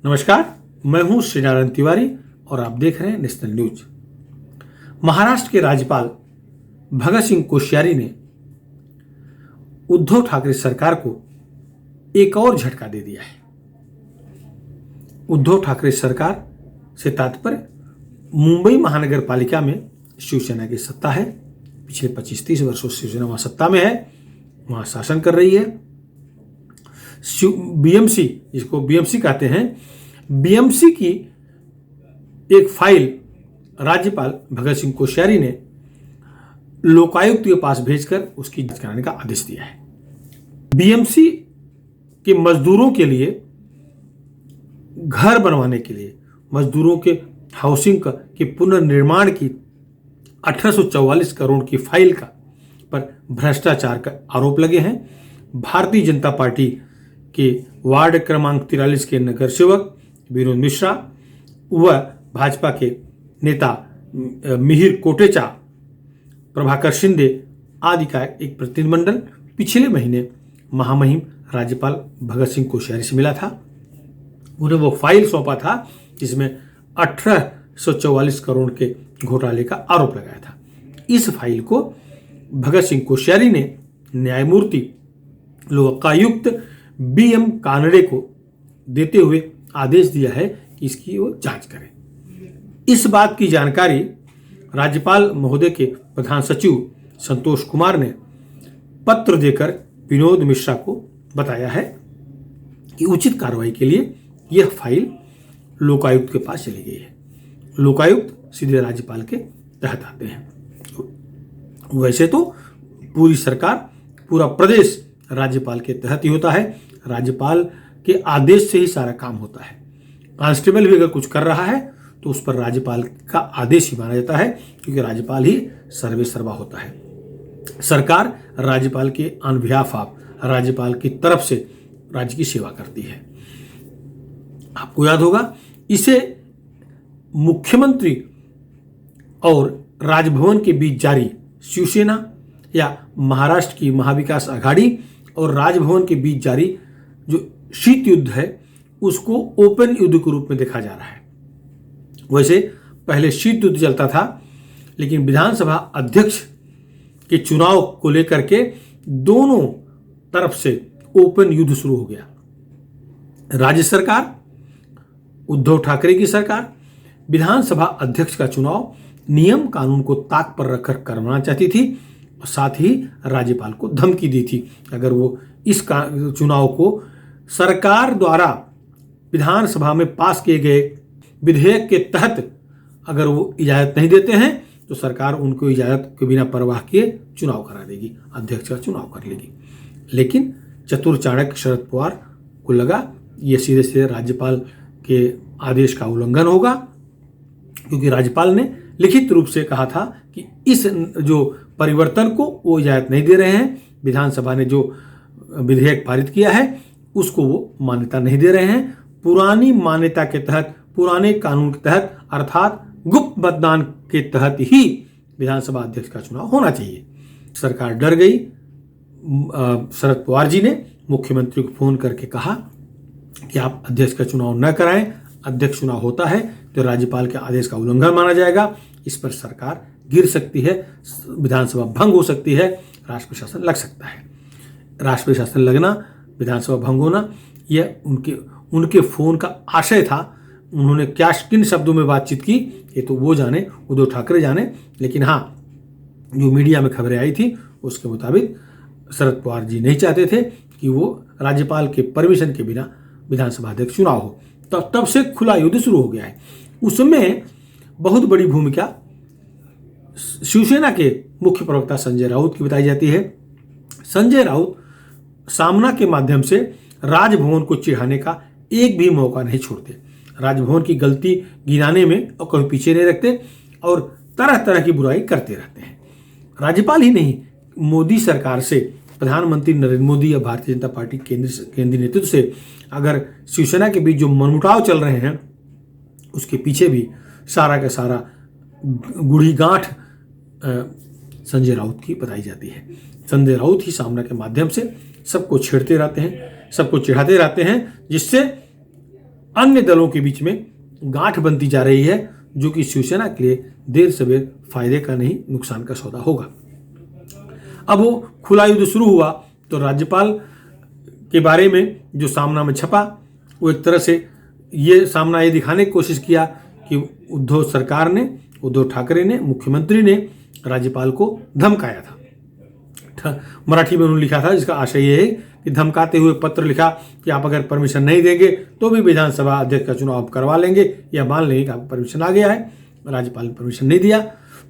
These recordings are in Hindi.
नमस्कार, मैं हूं श्रीनारायण तिवारी और आप देख रहे हैं नेशनल न्यूज। महाराष्ट्र के राज्यपाल भगत सिंह कोश्यारी ने उद्धव ठाकरे सरकार को एक और झटका दे दिया है। उद्धव ठाकरे सरकार से तात्पर्य मुंबई महानगर पालिका में शिवसेना की सत्ता है। पिछले 25-30 वर्षों से शिवसेना वहां सत्ता में है, वहां शासन कर रही है। बीएमसी, जिसको बीएमसी कहते हैं, बीएमसी की एक फाइल राज्यपाल भगत सिंह कोश्यारी ने लोकायुक्त के पास भेजकर उसकी जांच कराने का आदेश दिया है। बीएमसी के मजदूरों के लिए घर बनवाने के लिए, मजदूरों के हाउसिंग के पुनर्निर्माण की 1844 करोड़ की फाइल का पर भ्रष्टाचार का आरोप लगे हैं। भारतीय जनता पार्टी के वार्ड क्रमांक 43 के नगर सेवक विनोद मिश्रा व भाजपा के नेता मिहिर कोटेचा, प्रभाकर शिंदे आदि का एक प्रतिनिधिमंडल पिछले महीने महामहिम राज्यपाल भगत सिंह कोश्यारी से मिला था। उन्हें वो फाइल सौंपा था जिसमें 1844 करोड़ के घोटाले का आरोप लगाया था। इस फाइल को भगत सिंह कोश्यारी ने न्यायमूर्ति लोकायुक्त बीएम कानड़े को देते हुए आदेश दिया है कि इसकी वो जांच करें। इस बात की जानकारी राज्यपाल महोदय के प्रधान सचिव संतोष कुमार ने पत्र देकर विनोद मिश्रा को बताया है कि उचित कार्रवाई के लिए यह फाइल लोकायुक्त के पास चली गई है। लोकायुक्त सीधे राज्यपाल के तहत आते हैं। वैसे तो पूरी सरकार, पूरा प्रदेश राज्यपाल के तहत ही होता है। राज्यपाल के आदेश से ही सारा काम होता है। कांस्टेबल भी अगर कुछ कर रहा है तो उस पर राज्यपाल का आदेश ही माना जाता है, क्योंकि राज्यपाल ही सर्वे सर्वा होता है। सरकार राज्यपाल के ऑन बिहाफ ऑफ, राज्यपाल की तरफ से राज्य की सेवा करती है। आपको याद होगा, इसे मुख्यमंत्री और राजभवन के बीच जारी शिवसेना या महाराष्ट्र की महाविकास आघाड़ी और राजभवन के बीच जारी जो शीत युद्ध है उसको ओपन युद्ध के रूप में देखा जा रहा है। वैसे पहले शीत युद्ध चलता था, लेकिन विधानसभा अध्यक्ष के चुनाव को लेकर के दोनों तरफ से ओपन युद्ध शुरू हो गया। राज्य सरकार, उद्धव ठाकरे की सरकार, विधानसभा अध्यक्ष का चुनाव नियम कानून को ताक पर रखकर करवाना चाहती थी और साथ ही राज्यपाल को धमकी दी थी, अगर वो इस चुनाव को सरकार द्वारा विधानसभा में पास किए गए विधेयक के तहत अगर वो इजाजत नहीं देते हैं तो सरकार उनको इजाजत के बिना परवाह किए चुनाव करा देगी, अध्यक्ष का चुनाव कर लेगी। लेकिन चतुर चाणक्य शरद पवार को लगा ये सीधे सीधे राज्यपाल के आदेश का उल्लंघन होगा, क्योंकि राज्यपाल ने लिखित रूप से कहा था कि इस जो परिवर्तन को वो इजाजत नहीं दे रहे हैं। विधानसभा ने जो विधेयक पारित किया है उसको वो मान्यता नहीं दे रहे हैं। पुरानी मान्यता के तहत, पुराने कानून के तहत, अर्थात गुप्त मतदान के तहत ही विधानसभा अध्यक्ष का चुनाव होना चाहिए। सरकार डर गई। शरद पवार जी ने मुख्यमंत्री को फोन करके कहा कि आप अध्यक्ष का चुनाव न कराएं, अध्यक्ष चुनाव होता है तो राज्यपाल के आदेश का उल्लंघन माना जाएगा, इस पर सरकार गिर सकती है, विधानसभा भंग हो सकती है, राष्ट्रपति शासन लग सकता है। राष्ट्रपति शासन लगना, विधानसभा भंग होना, यह उनके फोन का आशय था। उन्होंने क्या किन शब्दों में बातचीत की ये तो वो जाने, उद्धव ठाकरे जाने। लेकिन हाँ, जो मीडिया में खबरें आई थी उसके मुताबिक शरद पवार जी नहीं चाहते थे कि वो राज्यपाल के परमिशन के बिना विधानसभा अध्यक्ष चुनाव हो। तब से खुला युद्ध शुरू हो गया है। उसमें बहुत बड़ी भूमिका शिवसेना के मुख्य प्रवक्ता संजय राउत की बताई जाती है। संजय राउत सामना के माध्यम से राजभवन को चिढ़ाने का एक भी मौका नहीं छोड़ते। राजभवन की गलती गिनाने में और कभी पीछे नहीं रखते और तरह तरह की बुराई करते रहते हैं। राज्यपाल ही नहीं, मोदी सरकार से, प्रधानमंत्री नरेंद्र मोदी या भारतीय जनता पार्टी केंद्रीय नेतृत्व से अगर शिवसेना के बीच जो मनमुटाव चल रहे हैं उसके पीछे भी सारा का सारा गुड़ी गांठ संजय राउत की बताई जाती है। संजय राउत ही सामना के माध्यम से सबको छेड़ते रहते हैं, सबको चिढ़ाते रहते हैं, जिससे अन्य दलों के बीच में गांठ बनती जा रही है, जो कि शिवसेना के लिए देर सवेर फायदे का नहीं नुकसान का सौदा होगा। अब वो खुला युद्ध शुरू हुआ तो राज्यपाल के बारे में जो सामना में छपा, वो एक तरह से ये सामना ये दिखाने की कोशिश किया कि उद्धव ठाकरे ने, मुख्यमंत्री ने राज्यपाल को धमकाया था। मराठी में उन्होंने लिखा था, जिसका आशय ये है कि धमकाते हुए पत्र लिखा कि आप अगर परमिशन नहीं देंगे तो भी विधानसभा अध्यक्ष का चुनाव करवा लेंगे या मान लेंगे कि आपको परमिशन आ गया है। राज्यपाल ने परमिशन नहीं दिया,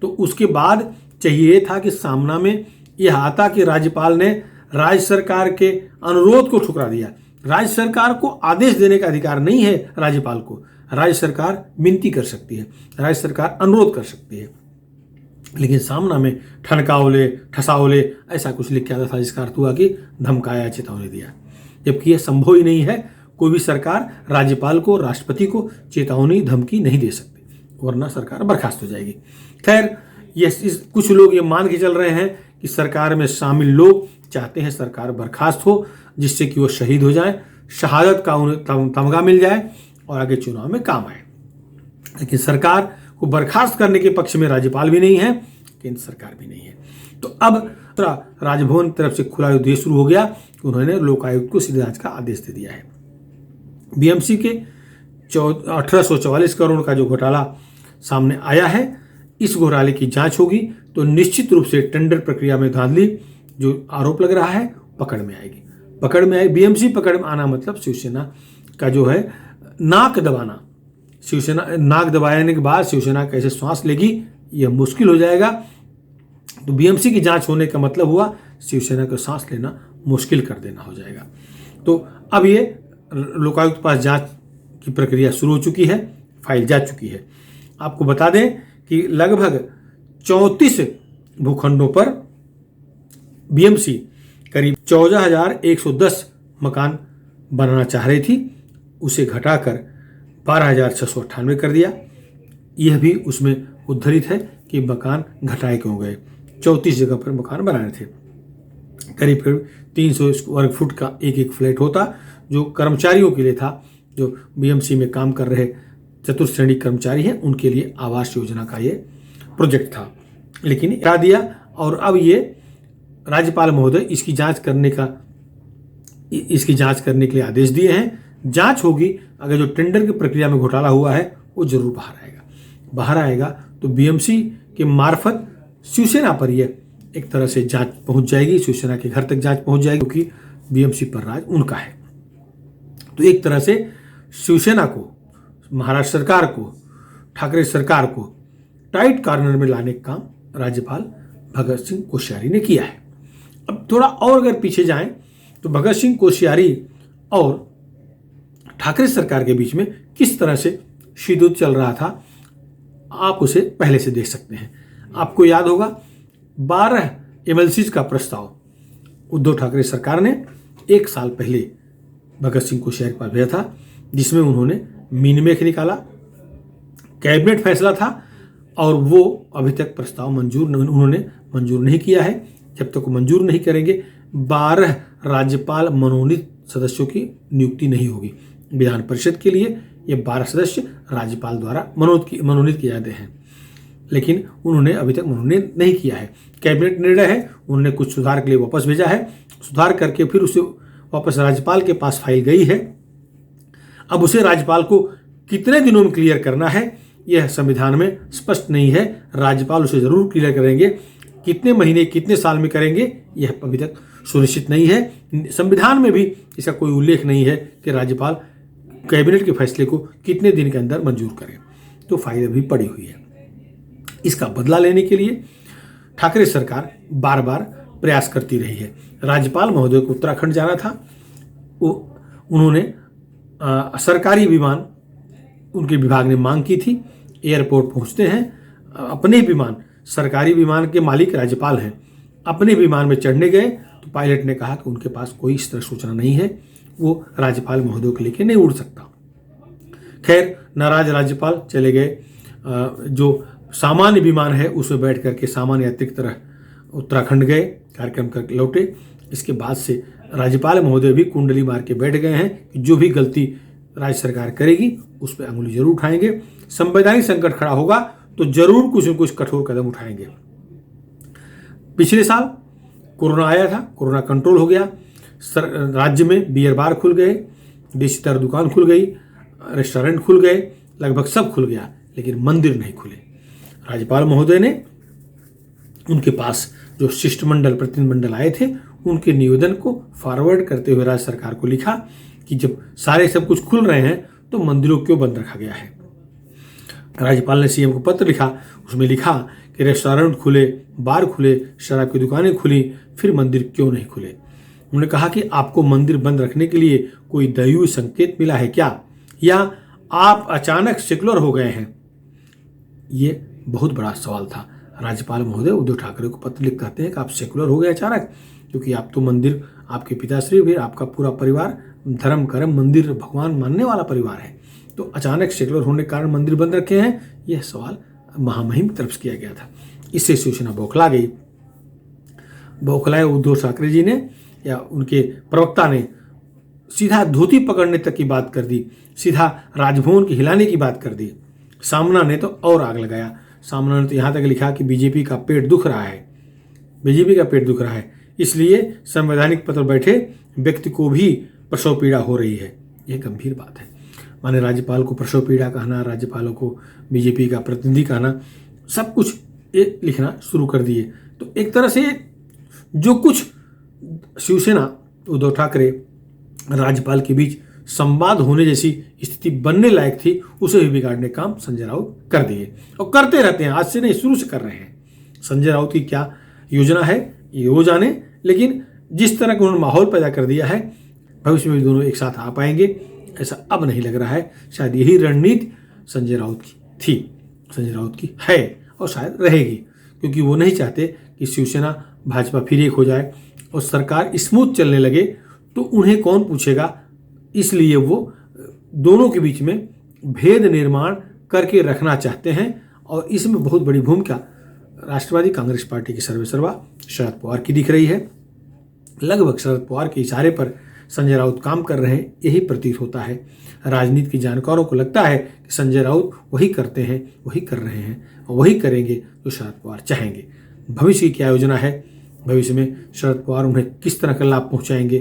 तो उसके बाद चाहिए था कि सामना में यह आता कि राज्यपाल ने राज्य सरकार के अनुरोध को ठुकरा दिया। राज्य सरकार को आदेश देने का अधिकार नहीं है राज्यपाल को, राज्य सरकार विनती कर सकती है, राज्य सरकार अनुरोध कर सकती है। लेकिन सामना में ठनकाओले, ठसाओले ऐसा कुछ लिख के आता था, जिसका अर्थ हुआ कि धमकाया, चेतावनी दिया, जबकि यह संभव ही नहीं है। कोई भी सरकार राज्यपाल को, राष्ट्रपति को चेतावनी, धमकी नहीं दे सकती, वरना सरकार बर्खास्त हो जाएगी। खैर, कुछ लोग ये मान के चल रहे हैं कि सरकार में शामिल लोग चाहते हैं सरकार बर्खास्त हो, जिससे कि वो शहीद हो जाए, शहादत का उन्हें तमगा मिल जाए और आगे चुनाव में काम आए। लेकिन सरकार को बर्खास्त करने के पक्ष में राज्यपाल भी नहीं है, केंद्र सरकार भी नहीं है। तो अब राजभवन की तरफ से खुला युद्ध शुरू हो गया कि उन्होंने लोकायुक्त को सीधे जांच का आदेश दे दिया है। बीएमसी के 1844 करोड़ का जो घोटाला सामने आया है, इस घोटाले की जांच होगी तो निश्चित रूप से टेंडर प्रक्रिया में धांधली जो आरोप लग रहा है पकड़ में आएगी। बीएमसी पकड़ में आना मतलब शिवसेना का जो है नाक दबाना, शिवसेना नाक दबाने के बाद शिवसेना कैसे श्वास लेगी यह मुश्किल हो जाएगा। तो बीएमसी की जांच होने का मतलब हुआ शिवसेना को सांस लेना मुश्किल कर देना हो जाएगा। तो अब ये लोकायुक्त के पास जांच की प्रक्रिया शुरू हो चुकी है, फाइल जा चुकी है। आपको बता दें कि लगभग 34 भूखंडों पर बीएमसी करीब 14,110 मकान बनाना चाह रही थी, उसे घटाकर 12,698 कर दिया। यह भी उसमें उद्धृत है कि मकान घटाए क्यों गए। 34 जगह पर मकान बनाने थे, करीब 300 वर्ग फुट का एक फ्लैट होता, जो कर्मचारियों के लिए था, जो बीएमसी में काम कर रहे चतुर्थ श्रेणी कर्मचारी हैं, उनके लिए आवास योजना का ये प्रोजेक्ट था। लेकिन हटा दिया और अब ये राज्यपाल महोदय इसकी जांच करने के लिए आदेश दिए हैं। जांच होगी, अगर जो टेंडर की प्रक्रिया में घोटाला हुआ है वो जरूर बाहर आएगा तो बीएमसी के मार्फत शिवसेना पर यह एक तरह से जांच पहुंच जाएगी, शिवसेना के घर तक जांच पहुंच जाएगी, क्योंकि बीएमसी पर राज उनका है। तो एक तरह से शिवसेना को, महाराष्ट्र सरकार को, ठाकरे सरकार को टाइट कॉर्नर में लाने का काम राज्यपाल भगत सिंह कोश्यारी ने किया है। अब थोड़ा और अगर पीछे जाएं तो भगत सिंह कोश्यारी और ठाकरे सरकार के बीच में किस तरह से शीतयुद्ध चल रहा था, आप उसे पहले से देख सकते हैं। आपको याद होगा 12 एमएलसीज का प्रस्ताव उद्धव ठाकरे सरकार ने 1 साल पहले भगत सिंह कोश्यारी के पास भेजा था, जिसमें उन्होंने मिनमेख निकाला, कैबिनेट फैसला था और वो अभी तक प्रस्ताव उन्होंने मंजूर नहीं किया है। जब तक वो मंजूर नहीं करेंगे 12 राज्यपाल मनोनीत सदस्यों की नियुक्ति नहीं होगी। विधान परिषद के लिए ये 12 सदस्य राज्यपाल द्वारा मनोनीत किए जाते हैं, लेकिन उन्होंने अभी तक मनोनीत नहीं किया है। कैबिनेट निर्णय है, उन्होंने कुछ सुधार के लिए वापस भेजा है, सुधार करके फिर उसे वापस राज्यपाल के पास फाइल गई है। अब उसे राज्यपाल को कितने दिनों में क्लियर करना है यह संविधान में स्पष्ट नहीं है। राज्यपाल उसे जरूर क्लियर करेंगे, कितने महीने कितने साल में करेंगे यह अभी तक सुनिश्चित नहीं है। संविधान में भी इसका कोई उल्लेख नहीं है कि राज्यपाल कैबिनेट के फैसले को कितने दिन के अंदर मंजूर करें। तो फाइल अभी पड़ी हुई है। इसका बदला लेने के लिए ठाकरे सरकार बार बार प्रयास करती रही है। राज्यपाल महोदय को उत्तराखंड जाना था, उन्होंने सरकारी विमान उनके विभाग ने मांग की थी। एयरपोर्ट पहुंचते हैं, अपने विमान, सरकारी विमान के मालिक राज्यपाल हैं, अपने विमान में चढ़ने गए तो पायलट ने कहा कि उनके पास कोई इस तरह सूचना नहीं है, वो राज्यपाल महोदय को लेकर नहीं उड़ सकता। खैर, नाराज राज्यपाल चले गए। जो सामान्य विमान है उसमें बैठ करके सामान्य यात्री की तरह उत्तराखंड गए, कार्यक्रम करके लौटे। इसके बाद से राज्यपाल महोदय भी कुंडली मार के बैठ गए हैं कि जो भी गलती राज्य सरकार करेगी उस पर अंगुली जरूर उठाएंगे। संवैधानिक संकट खड़ा होगा तो जरूर कुछ न कुछ कठोर कदम उठाएंगे। पिछले साल कोरोना आया था, कोरोना कंट्रोल हो गया, राज्य में बियर बार खुल गए, देसी दारू दुकान खुल गई, रेस्टोरेंट खुल गए, लगभग सब खुल गया, लेकिन मंदिर नहीं खुले। राज्यपाल महोदय ने उनके पास जो शिष्टमंडल प्रतिनिधिमंडल आए थे उनके निवेदन को फॉरवर्ड करते हुए राज्य सरकार को लिखा कि जब सारे सब कुछ खुल रहे हैं तो मंदिरों क्यों बंद रखा गया है। राज्यपाल ने सीएम को पत्र लिखा, उसमें लिखा कि रेस्टोरेंट खुले, बार खुले, शराब की दुकानें खुली, फिर मंदिर क्यों नहीं खुले। उन्होंने कहा कि आपको मंदिर बंद रखने के लिए कोई दैवीय संकेत मिला है क्या, या आप अचानक सेकुलर हो गए हैं। ये बहुत बड़ा सवाल था। राज्यपाल महोदय उद्धव ठाकरे को पत्र लिख कहते हैं कि आप सेकुलर हो गए अचानक, क्योंकि आप तो मंदिर, आपके पिताश्री भी, आपका पूरा परिवार धर्म कर्म मंदिर भगवान मानने वाला परिवार है, तो अचानक सेकुलर होने के कारण मंदिर बंद रखे हैं। यह सवाल महामहिम की तरफ से किया गया था। इससे शिवसेना बौखला गई। बौखलाए उद्धव ठाकरे जी ने या उनके प्रवक्ता ने सीधा धोती पकड़ने तक की बात कर दी, सीधा राजभवन की हिलाने की बात कर दी। सामना ने तो और आग लगाया। सामना ने तो यहाँ तक लिखा कि बीजेपी का पेट दुख रहा है, बीजेपी का पेट दुख रहा है, इसलिए संवैधानिक पत्र बैठे व्यक्ति को भी प्रसव पीड़ा हो रही है। यह गंभीर बात है। माने राज्यपाल को प्रसव पीड़ा कहना, राज्यपालों को बीजेपी का प्रतिनिधि कहना, सब कुछ ये लिखना शुरू कर दिए। तो एक तरह से जो कुछ शिवसेना उद्धव ठाकरे राज्यपाल के बीच संवाद होने जैसी स्थिति बनने लायक थी, उसे भी बिगाड़ने काम संजय राउत कर दिए और करते रहते हैं। आज से नहीं, शुरू से कर रहे हैं। संजय राउत की क्या योजना है ये वो जाने, लेकिन जिस तरह का उन्होंने माहौल पैदा कर दिया है, भविष्य में भी दोनों एक साथ आ पाएंगे ऐसा अब नहीं लग रहा है। शायद यही रणनीति संजय राउत की थी, संजय राउत की है और शायद रहेगी, क्योंकि वो नहीं चाहते कि शिवसेना भाजपा फिर एक हो जाए और सरकार स्मूथ चलने लगे तो उन्हें कौन पूछेगा। इसलिए वो दोनों के बीच में भेद निर्माण करके रखना चाहते हैं और इसमें बहुत बड़ी भूमिका राष्ट्रवादी कांग्रेस पार्टी की सर्वेसर्वा शरद पवार की दिख रही है। लगभग शरद पवार के इशारे पर संजय राउत काम कर रहे हैं, यही प्रतीत होता है। राजनीति के जानकारों को लगता है कि संजय राउत वही करते हैं, वही कर रहे हैं और वही करेंगे जो शरद पवार चाहेंगे। भविष्य की क्या योजना है, भविष्य में शरद पवार उन्हें किस तरह का लाभ पहुंचाएंगे,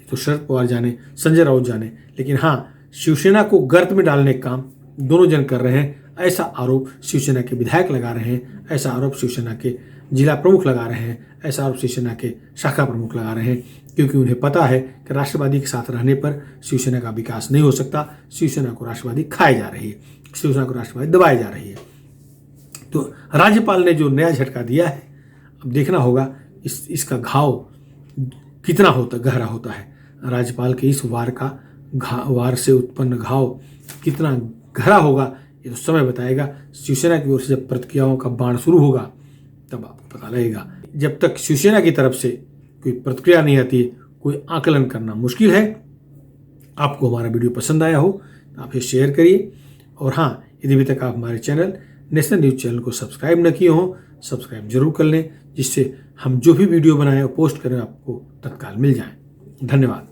तो शरद पवार जाने, संजय राउत जाने। लेकिन हाँ, शिवसेना को गर्त में डालने का काम दोनों जन कर रहे हैं, ऐसा आरोप शिवसेना के विधायक लगा रहे हैं, ऐसा आरोप शिवसेना के जिला प्रमुख लगा रहे हैं, ऐसा आरोप शिवसेना के शाखा प्रमुख लगा रहे हैं, क्योंकि उन्हें पता है कि राष्ट्रवादी के साथ रहने पर शिवसेना का विकास नहीं हो सकता। शिवसेना को राष्ट्रवादी खाए जा रही है, शिवसेना को राष्ट्रवादी दबाई जा रही है। तो राज्यपाल ने जो नया झटका दिया है, अब देखना होगा इसका घाव कितना गहरा होता है। राज्यपाल के इस वार से उत्पन्न घाव कितना गहरा होगा ये तो समय बताएगा। शिवसेना की ओर से जब प्रतिक्रियाओं का बाण शुरू होगा तब आपको पता लगेगा। जब तक शिवसेना की तरफ से कोई प्रतिक्रिया नहीं आती, कोई आकलन करना मुश्किल है। आपको हमारा वीडियो पसंद आया हो तो आप इसे शेयर करिए, और हाँ, यदि अभी तक आप हमारे चैनल नेशनल न्यूज़ चैनल को सब्सक्राइब न किए हों, सब्सक्राइब जरूर कर लें, जिससे हम जो भी वीडियो बनाएं और पोस्ट करें आपको तत्काल मिल जाए। धन्यवाद।